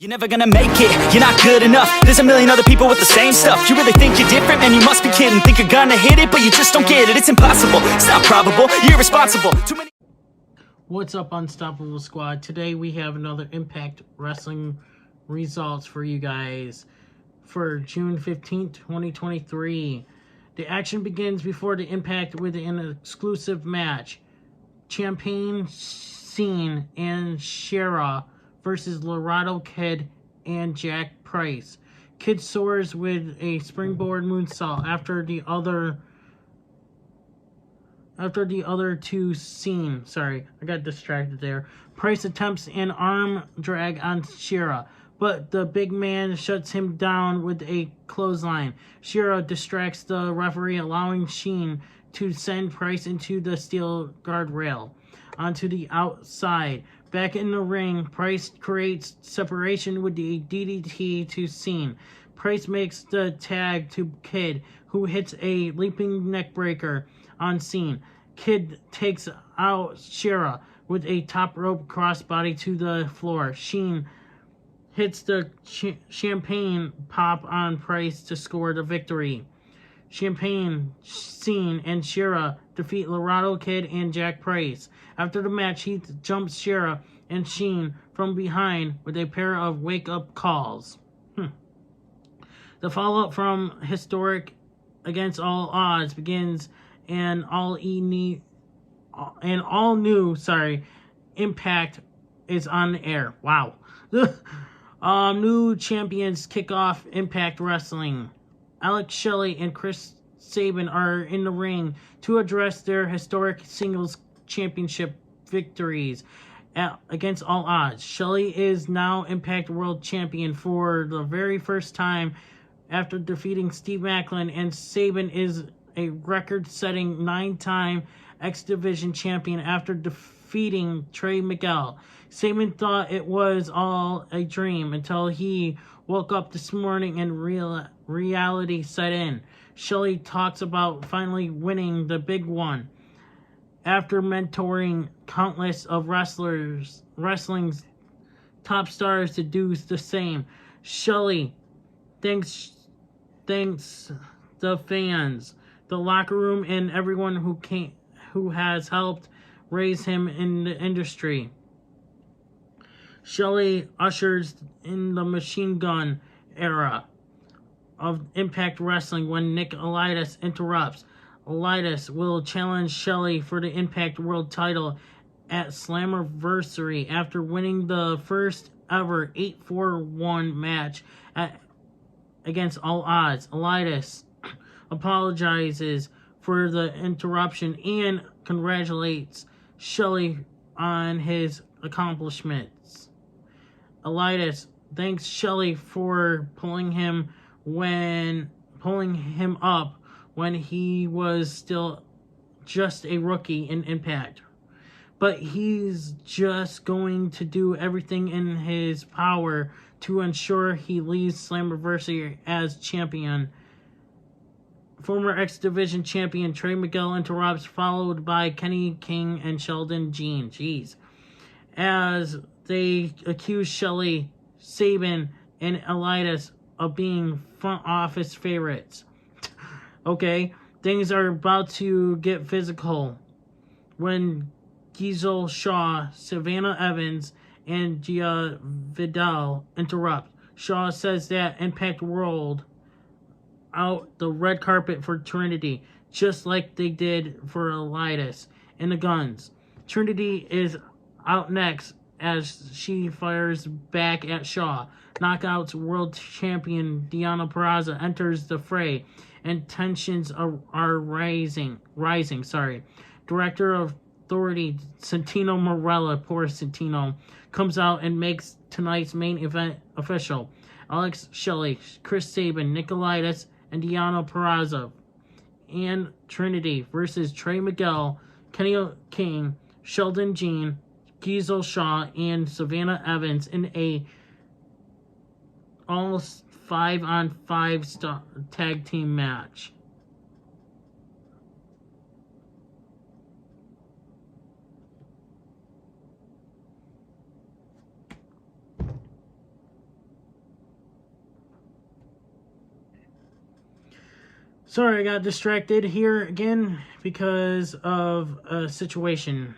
You're never gonna make it, you're not good enough. There's a million other people with the same stuff. You really think you're different? Man, you must be kidding. Think you're gonna hit it, but you just don't get it. It's impossible, it's not probable, you're irresponsible. Too many. What's up, Unstoppable Squad? Today we have another Impact Wrestling results for you guys for June 15th, 2023. The action begins before the Impact with an exclusive match. Champagne Scene and Shera versus Laredo Kid and Jack Price. Kid soars with a springboard moonsault after the other two scene. Sorry, I got distracted there. Price attempts an arm drag on Shera, but the big man shuts him down with a clothesline. Shera distracts the referee, allowing Sheen to send Price into the steel guardrail onto the outside. Back in the ring, Price creates separation with the DDT to Scene. Price makes the tag to Kid, who hits a leaping neckbreaker on Scene. Kid takes out Shera with a top rope crossbody to the floor. Sheen hits the champagne pop on Price to score the victory. Champagne, Scene, and Shera defeat Laredo Kid and Jack Price. After the match, Heath jumps Shera and Sheen from behind with a pair of wake-up calls. The follow-up from Historic Against All Odds begins, and all new Impact is on the air. Wow. New champions kick off Impact Wrestling. Alex Shelley and Chris Sabin are in the ring to address their historic singles championship victories against all odds. Shelley is now Impact World Champion for the very first time after defeating Steve Maclin, and Sabin is a record-setting 9-time X Division champion after defeating Trey Miguel. Sabin thought it was all a dream until he woke up this morning and reality set in. Shelley talks about finally winning the big one after mentoring countless of wrestling's top stars to do the same. Shelley thanks the fans, the locker room, and everyone who has helped raise him in the industry. Shelley ushers in the machine gun era of Impact Wrestling when Nick Elias interrupts. Elias will challenge Shelley for the Impact World title at Slammiversary after winning the first ever 8-4-1 match against all odds. Elias apologizes for the interruption and congratulates Shelley on his accomplishments. Elias thanks Shelley for pulling him up when he was still just a rookie in Impact. But he's just going to do everything in his power to ensure he leaves Slammiversary as champion. Former X Division champion Trey Miguel interrupts, followed by Kenny King and Sheldon Jean. Jeez. As they accuse Shelley, Sabin, and Elias of being front office favorites. Okay, things are about to get physical when Giselle Shaw, Savannah Evans, and Gia Vidal interrupt. Shaw says that Impact rolled out the red carpet for Trinity, just like they did for Elias and the Guns. Trinity is out next as she fires back at Shaw. Knockouts World Champion Deonna Purrazzo enters the fray, and tensions are rising. Director of Authority Santino Marella, poor Santino, comes out and makes tonight's main event official. Alex Shelley, Chris Sabin, Nick Elias, and Deonna Purrazzo and Trinity versus Trey Miguel, Kenny King, Sheldon Jean, Giselle Shaw, and Savannah Evans in a all 5-on-5 tag team match. Sorry, I got distracted here again because of a situation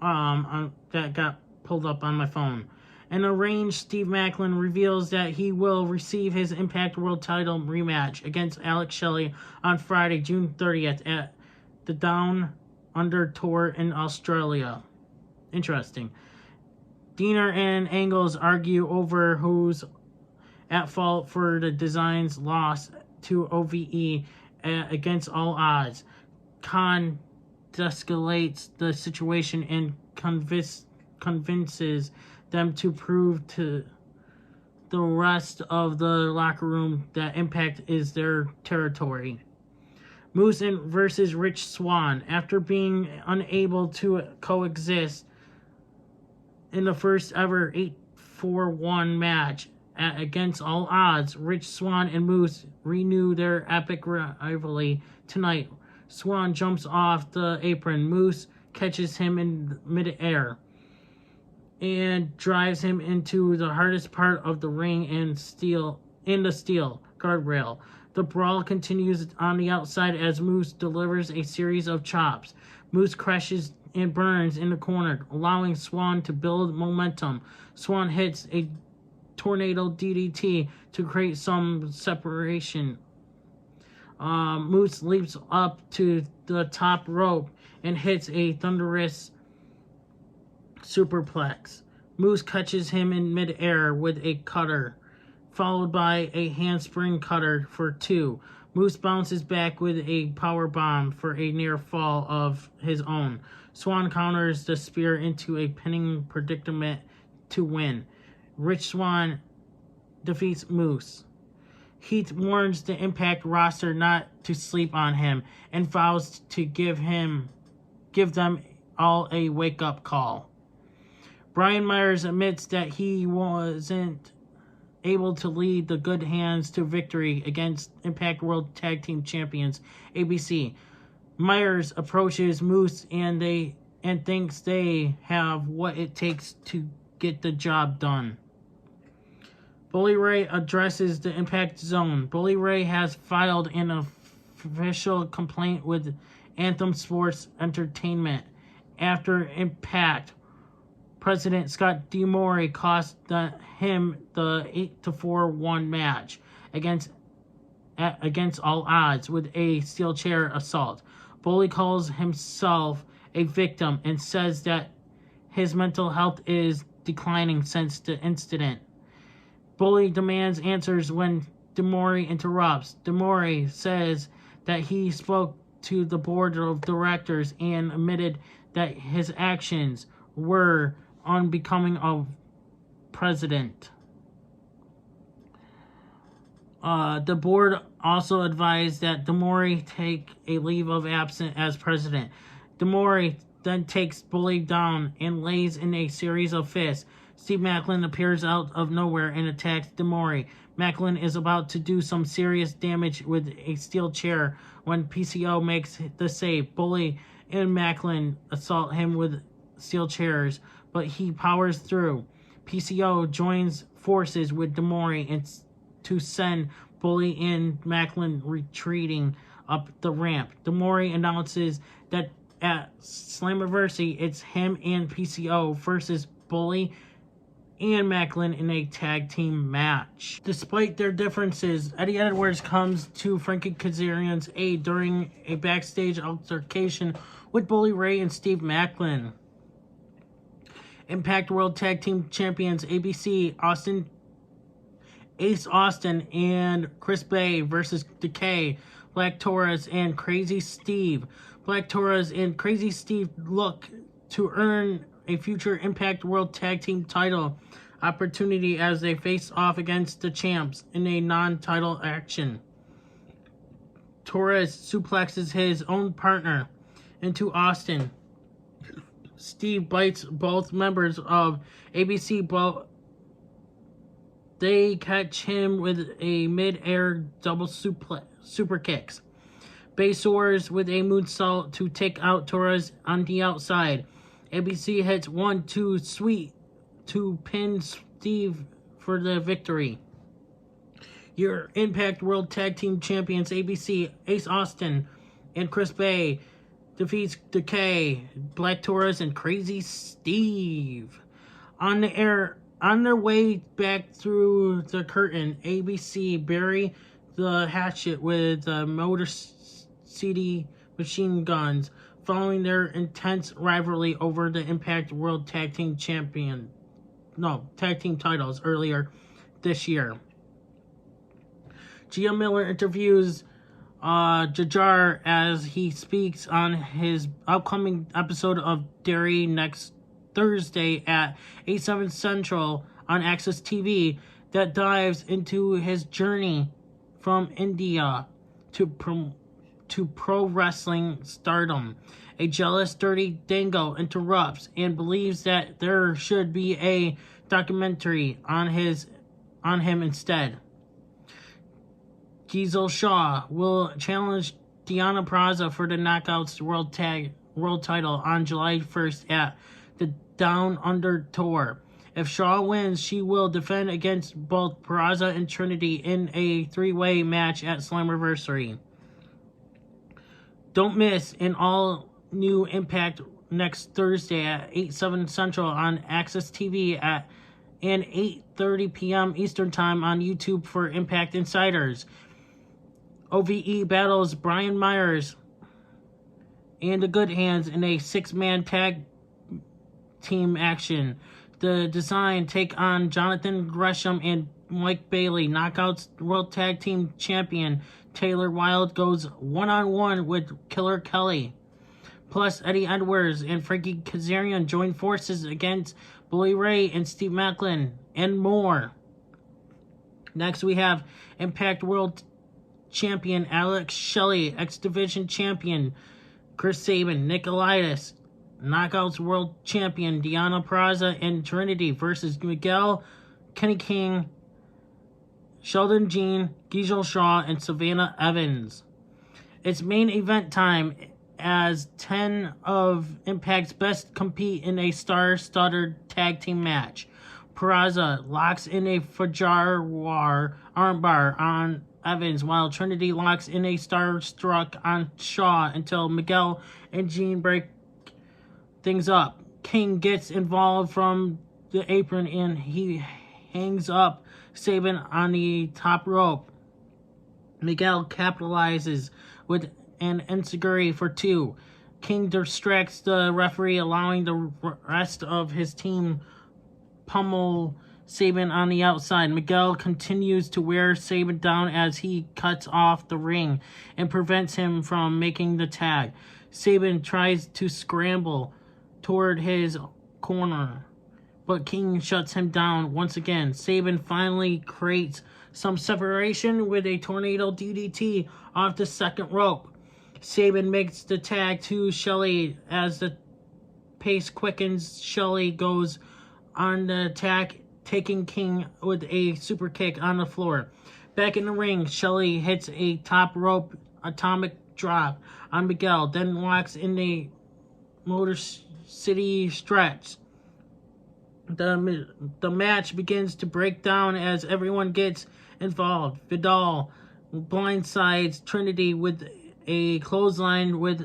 that got pulled up on my phone. An arranged Steve Maclin reveals that he will receive his Impact World title rematch against Alex Shelley on Friday, June 30th at the Down Under Tour in Australia. Interesting. Diener and Angles argue over who's at fault for the Design's loss to OVE against all odds. Khan de-escalates the situation and convinces them to prove to the rest of the locker room that Impact is their territory. Moose versus Rich Swann. After being unable to coexist in the first ever 8-4-1 match against all odds, Rich Swann and Moose renew their epic rivalry tonight. Swann jumps off the apron. Moose catches him in midair and drives him into the hardest part of the ring and the steel guardrail. The brawl continues on the outside as Moose delivers a series of chops. Moose crashes and burns in the corner, allowing Swann to build momentum. Swann hits a tornado DDT to create some separation. Moose leaps up to the top rope and hits a thunderous superplex. Moose catches him in midair with a cutter, followed by a handspring cutter for 2. Moose bounces back with a power bomb for a near fall of his own. Swann counters the spear into a pinning predicament to win. Rich Swann defeats Moose. Heath warns the Impact roster not to sleep on him and vows to give them all a wake-up call. Brian Myers admits that he wasn't able to lead the Good Hands to victory against Impact World Tag Team Champions ABC. Myers approaches Moose and thinks they have what it takes to get the job done. Bully Ray addresses the Impact Zone. Bully Ray has filed an official complaint with Anthem Sports Entertainment after Impact President Scott D'Amore cost him the 8-4-1 match against all odds with a steel chair assault. Bully calls himself a victim and says that his mental health is declining since the incident. Bully demands answers when D'Amore interrupts. D'Amore says that he spoke to the board of directors and admitted that his actions were unbecoming of president. The board also advised that D'Amore take a leave of absence as president. D'Amore then takes Bully down and lays in a series of fists. Steve Maclin appears out of nowhere and attacks D'Amore. Maclin is about to do some serious damage with a steel chair when PCO makes the save. Bully and Maclin assault him with steel chairs, but he powers through. PCO joins forces with D'Amore to send Bully and Maclin retreating up the ramp. D'Amore announces that at Slammiversary, it's him and PCO versus Bully and Maclin in a tag team match. Despite their differences, Eddie Edwards comes to Frankie Kazarian's aid during a backstage altercation with Bully Ray and Steve Maclin. Impact World Tag Team Champions ABC Ace Austin and Chris Bay versus Decay, Black Taurus and Crazy Steve. Black Taurus and Crazy Steve look to earn a future Impact World Tag Team title opportunity as they face off against the champs in a non-title action. Taurus suplexes his own partner into Austin. Steve bites both members of ABC, but they catch him with a mid-air double super kicks. Bay soars with a moonsault to take out Torres on the outside. ABC hits 1-2 sweet to pin Steve for the victory. Your Impact World Tag Team Champions ABC, Ace Austin and Chris Bay defeats Decay, Black Taurus, and Crazy Steve. On their way back through the curtain, ABC bury the hatchet with Motor City machine guns, following their intense rivalry over the Impact World Tag Team titles earlier this year. Gia Miller interviews Jajar as he speaks on his upcoming episode of Dairy next Thursday at 8/7 Central on Access TV that dives into his journey from India to pro wrestling stardom. A jealous, dirty Dango interrupts and believes that there should be a documentary on him instead. Giselle Shaw will challenge Deonna Purrazzo for the Knockouts World title on July 1st at the Down Under Tour. If Shaw wins, she will defend against both Purrazzo and Trinity in a three-way match at Slammiversary. Don't miss an all-new Impact next Thursday at 8/7 Central on Access TV and 8:30 p.m. Eastern Time on YouTube for Impact Insiders. OVE battles Brian Myers and the Good Hands in a six-man tag team action. The Design take on Jonathan Gresham and Mike Bailey. Knockouts World Tag Team Champion Taylor Wilde goes one-on-one with Killer Kelly. Plus, Eddie Edwards and Frankie Kazarian join forces against Bully Ray and Steve Macklin, and more. Next, we have Impact World Champion Alex Shelley, X Division Champion Chris Sabin, Nicolaitis, Knockouts World Champion Deonna Purrazzo and Trinity versus Miguel, Kenny King, Sheldon Jean, Giselle Shaw, and Savannah Evans. It's main event time as 10 of Impact's best compete in a star-studded tag team match. Purrazzo locks in a Fajarwar armbar on Evans, while Trinity locks in a Starstruck on Shaw until Miguel and Jean break things up. King gets involved from the apron and he hangs up Sabin on the top rope. Miguel capitalizes with an enziguri for two. King distracts the referee, allowing the rest of his team pummel Sabin on the outside. Miguel continues to wear Sabin down as he cuts off the ring and prevents him from making the tag. Sabin tries to scramble toward his corner, but King shuts him down once again. Sabin finally creates some separation with a tornado DDT off the second rope. Sabin makes the tag to Shelley as the pace quickens. Shelley goes on the attack, taking King with a super kick on the floor. Back in the ring, Shelley hits a top rope atomic drop on Miguel, then locks in the Motor City stretch. The match begins to break down as everyone gets involved. Vidal blindsides Trinity with a clothesline while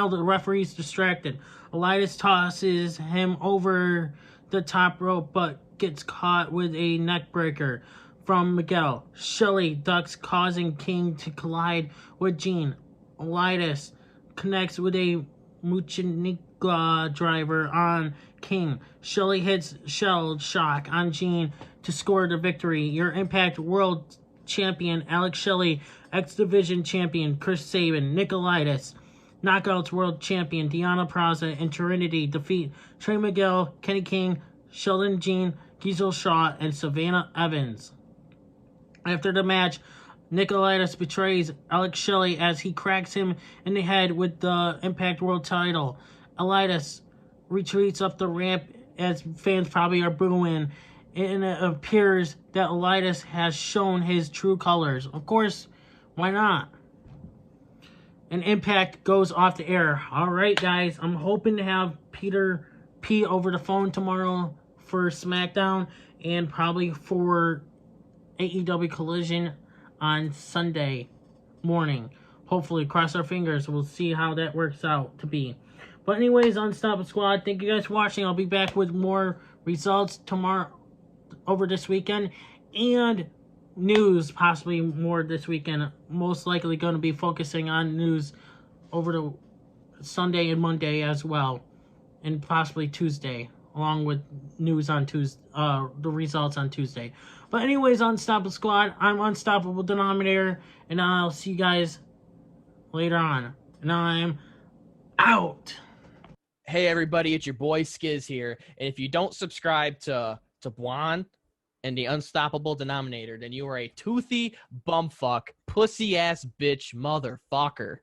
the referee's distracted. Elias tosses him over the top rope but gets caught with a neckbreaker from Miguel. Shelley ducks, causing King to collide with Jean. Elias connects with a Muchiniqua driver on King. Shelley hits Shell Shock on Jean to score the victory. Your Impact World Champion Alex Shelley, X Division Champion Chris Sabin, Nicolaitis, Knockouts World Champion Deonna Purrazzo, and Trinity defeat Trey Miguel, Kenny King, Sheldon Jean, Giselle Shaw, and Savannah Evans. After the match, Nicolaitis betrays Alex Shelley as he cracks him in the head with the Impact World title. Elias retreats up the ramp as fans probably are booing, and it appears that Elias has shown his true colors. Of course, why not? And Impact goes off the air. Alright, guys, I'm hoping to have Peter P over the phone tomorrow for SmackDown and probably for AEW Collision on Sunday morning. Hopefully, cross our fingers. We'll see how that works out to be. But anyways, Unstoppable Squad, thank you guys for watching. I'll be back with more results tomorrow, over this weekend, and news possibly more this weekend. Most likely going to be focusing on news over the Sunday and Monday as well, and possibly Tuesday, along with news on Tuesday, the results on Tuesday. But anyways, Unstoppable Squad, I'm Unstoppable Denominator, and I'll see you guys later on. And I'm out. Hey everybody, it's your boy Skiz here, and if you don't subscribe to Blonde and the Unstoppable Denominator, then you are a toothy bumfuck, pussy ass bitch motherfucker.